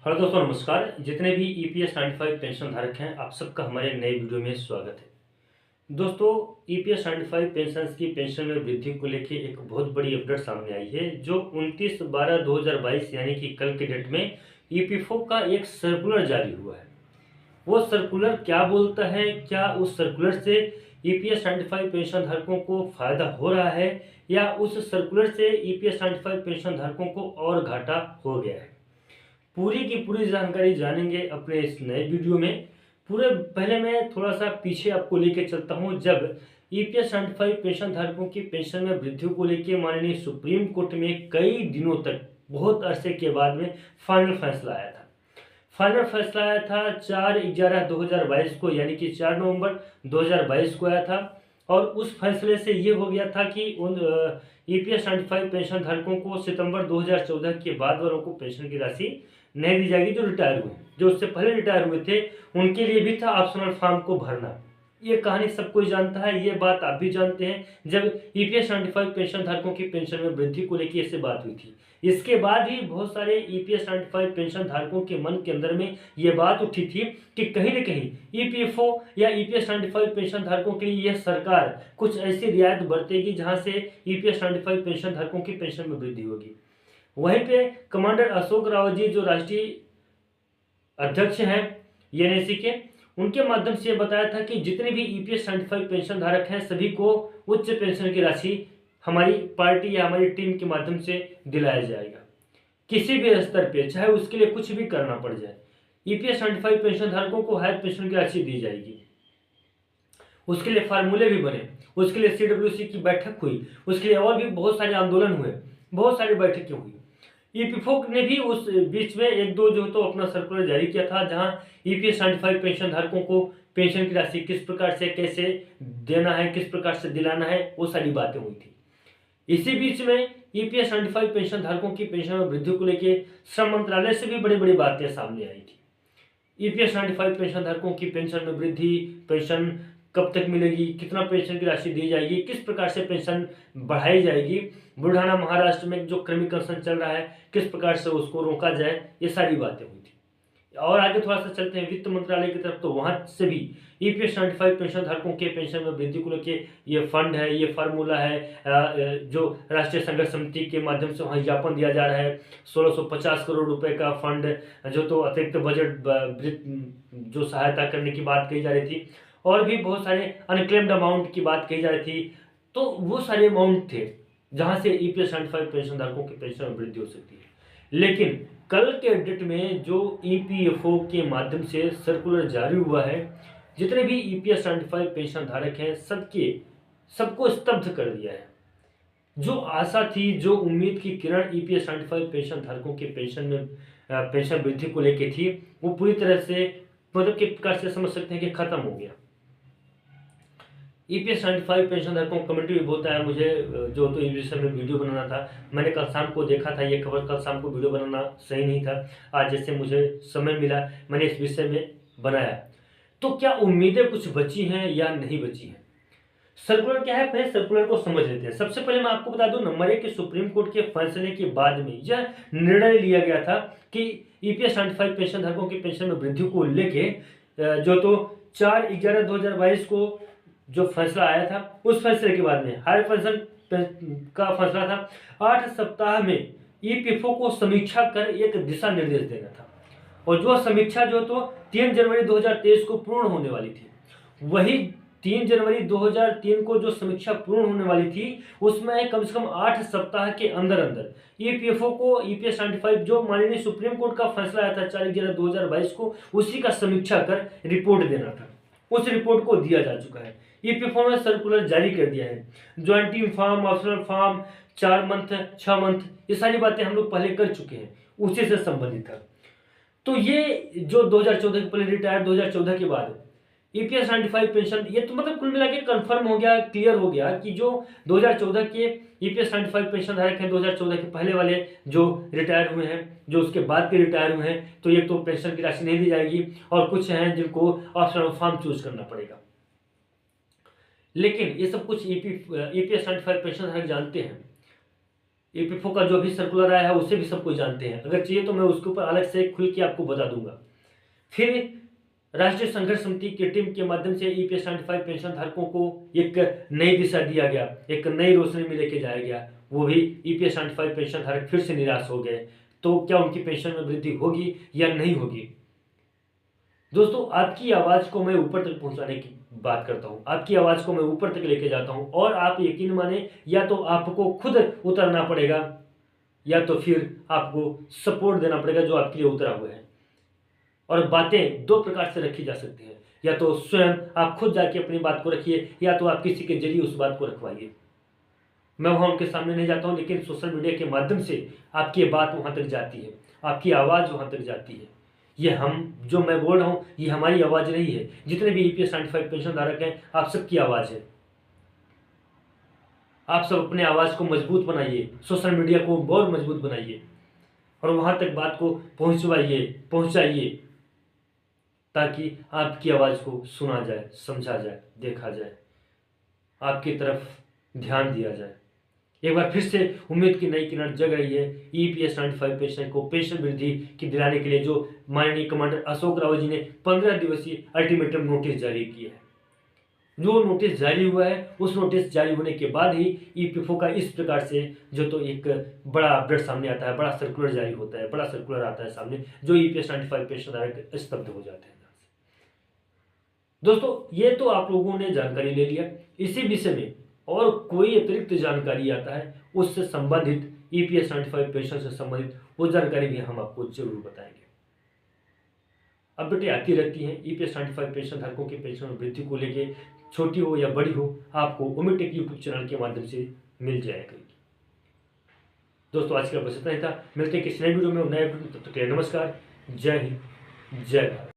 Hello दोस्तों, नमस्कार। जितने भी ईपीएस 95 पेंशन धारक हैं, आप सबका हमारे नए वीडियो में स्वागत है। दोस्तों, ईपीएस 95 पेंशन की पेंशन में वृद्धि को लेकर एक बहुत बड़ी अपडेट सामने आई है, जो 29/12/2022 यानी कि कल के डेट में ईपीएफओ का एक सर्कुलर जारी हुआ है। वो सर्कुलर क्या बोलता है, क्या उस सर्कुलर से ईपीएस 95 पेंशन धारकों को फायदा हो रहा है या उस सर्कुलर से ईपीएस 95 पेंशन धारकों को और घाटा हो गया है, पूरी की पूरी जानकारी जानेंगे अपने इस नए वीडियो में। पूरे पहले मैं थोड़ा सा पीछे आपको लेके चलता हूं, जब ईपीएस 75 पेंशन धारकों की पेंशन में वृद्धि को लेकर माननीय सुप्रीम कोर्ट में कई दिनों तक, बहुत अरसे के बाद में फाइनल फैसला आया था। फाइनल फैसला आया था 4/11/2022 को, यानी कि 4 नवंबर 2022 को आया था। और उस फैसले से ये हो गया था कि उन ईपीएस 95 पेंशन धारकों को सितंबर 2014 के बाद वालों को पेंशन की राशि नहीं दी जाएगी। जो रिटायर हुए, जो उससे पहले रिटायर हुए थे, उनके लिए भी था ऑप्शनल फॉर्म को भरना। ये कहानी सब कोई जानता है, ये बात आप भी जानते हैं। जब ईपीएस 95 पेंशन धारकों की पेंशन में वृद्धि को लेकर इससे बात हुई थी, इसके बाद ही बहुत सारे ईपीएस 95 पेंशन धारकों के मन के अंदर में ये बात उठी थी कि कहीं न कहीं ईपीएफओ या ईपीएस 95 पेंशन धारकों के लिए यह सरकार कुछ ऐसी रियायत बरतेगी जहां से ईपीएस 95 पेंशन धारकों की पेंशन में वृद्धि होगी। वहीं पे कमांडर अशोक रावत जी, जो राष्ट्रीय अध्यक्ष हैं एनएसी के, उनके माध्यम से बताया था कि जितने भी ईपीएस 75 पेंशन धारक हैं, सभी को उच्च पेंशन की राशि हमारी पार्टी या हमारी टीम के माध्यम से दिलाया जाएगा, किसी भी स्तर पे, चाहे उसके लिए कुछ भी करना पड़ जाए। ईपीएस 75 पेंशन धारकों को हायर पेंशन की राशि दी जाएगी। उसके लिए फार्मूले भी बने, उसके लिए सीडब्ल्यूसी की बैठक हुई, उसके लिए और भी बहुत सारे आंदोलन हुए, बहुत सारी बैठकें हुई। ईपीएफओ ने भी उस बीच में एक दो जो तो अपना सर्कुलर जारी किया था, जहां ईपीएस 95 पेंशन धारकों को पेंशन की राशि किस प्रकार से कैसे देना है, किस प्रकार से दिलाना है, वो सारी बातें हुई थी। इसी बीच में ईपीएस 95 पेंशन धारकों की पेंशन में वृद्धि को लेकर श्रम मंत्रालय से भी बड़ी बड़ी बातें सामने आई थी। ईपीएस 95 पेंशन धारकों की पेंशन में वृद्धि, पेंशन कब तक मिलेगी, कितना पेंशन की राशि दी जाएगी, किस प्रकार से पेंशन बढ़ाई जाएगी, बुल्ढाना महाराष्ट्र में जो कृमिकर्षण चल रहा है किस प्रकार से उसको रोका जाए, ये सारी बातें हुई थी। और आगे थोड़ा सा चलते हैं वित्त मंत्रालय की तरफ, तो वहां से भी ईपीएस 95 पेंशन धारकों के पेंशन में वृद्धि को लेकर ये फंड है, ये फार्मूला है, जो राष्ट्रीय संघर्ष समिति के माध्यम से वहाँ ज्ञापन दिया जा रहा है। 1650 करोड़ रुपए का फंड, जो तो अतिरिक्त बजट जो सहायता करने की बात कही जा रही थी, और भी बहुत सारे अनक्लेम्ड अमाउंट की बात कही जा रही थी। तो वो सारे अमाउंट थे जहां से ईपीएस 75 पेंशन धारकों की पेंशन में वृद्धि हो सकती है। लेकिन कल के डेट में जो ईपीएफओ के माध्यम से सर्कुलर जारी हुआ है, जितने भी ईपीएस 75 पेंशन धारक हैं, सबको स्तब्ध कर दिया है। जो आशा थी, जो उम्मीद की किरण ईपीएस 75 पेंशन धारकों के पेंशन में पेंशन वृद्धि को लेकर थी, वो पूरी तरह से, मतलब किस प्रकार से समझ सकते हैं कि खत्म हो गया। ईपीएस 95 पेंशन धारकों को कमेंट भी बहुत आया मुझे, जो तो इस विषय में वीडियो बनाना था। मैंने कल शाम को देखा था ये खबर, कल शाम को वीडियो बनाना सही नहीं था। आज जैसे मुझे समय मिला, मैंने इस विषय में बनाया। तो क्या उम्मीदें कुछ बची हैं या नहीं बची हैं? सर्कुलर क्या है, पहले सर्कुलर को समझ लेते हैं। सबसे पहले मैं आपको बता दूं, नंबर 1 कि सुप्रीम कोर्ट के फैसले के बाद में यह निर्णय लिया गया था कि ईपीएस 95 पेंशन धारकों की पेंशन में वृद्धि को लेके जो तो 4/11/2022 को जो फैसला आया था, उस फैसले के बाद में हायर पेंशन का फैसला था। 8 सप्ताह में ईपीएफओ को समीक्षा कर एक दिशा निर्देश देना था, और जो समीक्षा जो तो 3 जनवरी 2023 को पूर्ण होने वाली थी। वही 3 जनवरी 2003 को जो समीक्षा पूर्ण होने वाली थी, उसमें कम से कम 8 सप्ताह के अंदर अंदर ईपीएफओ को ईपीएस 95 जो माननीय सुप्रीम कोर्ट का फैसला आया था 4/11/2022 को, उसी का समीक्षा कर रिपोर्ट देना था। उस रिपोर्ट को दिया जा चुका है। ईपीएफओ ने सर्कुलर जारी कर दिया है। Joint team form, optional form, 4 month, 6 month, ये सारी बातें हम लोग पहले कर चुके हैं, उसी से संबंधित था। तो ये जो 2014 के पहले रिटायर, 2014 के बाद ईपीएस 95 पेंशन, ये तो मतलब कुल मिला के कन्फर्म हो गया, क्लियर हो गया कि जो 2014 के ईपीएस 95 पेंशन धारक हैं, 2014 के पहले वाले जो रिटायर हुए हैं, जो उसके बाद के रिटायर हुए हैं, तो ये तो पेंशन की राशि नहीं दी जाएगी, और कुछ हैं जिनको ऑप्शनल फॉर्म चूज करना पड़ेगा। लेकिन ये सब कुछ ईपीएस 95 पेंशन धारक जानते हैं। ईपीएफओ का जो भी सर्कुलर आया है उसे भी सब कोई जानते हैं, अगर चाहिए तो मैं उसके ऊपर अलग से खुल के आपको बता दूंगा। फिर राष्ट्रीय संघर्ष समिति की टीम के माध्यम से ईपीएस 95 पेंशन धारकों को एक नई दिशा दिया गया, एक नई रोशनी में लेके जाया गया। वो भी ईपीएस 95 पेंशन धारक फिर से निराश हो गए। तो क्या उनकी पेंशन में वृद्धि होगी या नहीं होगी? दोस्तों, आपकी आवाज को मैं ऊपर तक पहुंचाने की बात करता हूं, आपकी आवाज को मैं ऊपर तक लेके जाता हूं, और आप यकीन माने या तो आपको खुद उतरना पड़ेगा या तो फिर आपको सपोर्ट देना पड़ेगा जो आपके लिए उतरा हुआ है। और बातें दो प्रकार से रखी जा सकती हैं, या तो स्वयं आप खुद जाके अपनी बात को रखिए या तो आप किसी के जरिए उस बात को रखवाइए। मैं वहां उनके सामने नहीं जाता हूं, लेकिन सोशल मीडिया के माध्यम से आपकी बात वहां तक जाती है, आपकी आवाज वहां तक जाती है। ये हम जो मैं बोल रहा हूं ये हमारी आवाज नहीं है, जितने भी ईपीएस 95 पेंशन धारक हैं आप सबकी आवाज है। आप सब अपने आवाज को मजबूत बनाइए, सोशल मीडिया को बहुत मजबूत बनाइए और वहां तक बात को पहुंचाइए ताकि आपकी आवाज को सुना जाए, समझा जाए, देखा जाए, आपकी तरफ ध्यान दिया जाए। एक बार फिर से उम्मीद की नई किरण जग रही है। ईपीएस 95 पेंशन को पेंशन वृद्धि की दिलाने के लिए जो माननीय कमांडर अशोक रावत जी ने 15 दिवसीय अल्टीमेटम नोटिस जारी किया है, जो नोटिस जारी हुआ है उस नोटिस जारी होने के बाद ही ईपीएफओ का इस प्रकार से जो तो एक बड़ा अपडेट सामने आता है, बड़ा सर्कुलर जारी होता है, बड़ा सर्कुलर आता है सामने, जो ईपीएस 95 पेंशन धारक स्तब्ध हो जाते हैं। दोस्तों, ये तो आप लोगों ने जानकारी ले लिया। इसी विषय में और कोई अतिरिक्त जानकारी आता है उससे संबंधित, ईपीएस 95 पेंशन से संबंधित, वो जानकारी भी हम आपको जरूर बताएंगे। अपडेटें आती रहती हैं ईपीएस 95 पेंशन धारकों की पेंशन में वृद्धि को लेके, छोटी हो या बड़ी हो, आपको उम्मीद टेक यूट्यूब चैनल के माध्यम से मिल जाया करेगी। दोस्तों, आज का बस इतना ही था। मिलते हैं किसी नए वीडियो में, नए वीडियो, तब तक के लिए नमस्कार, जय हिंद, जय भारत।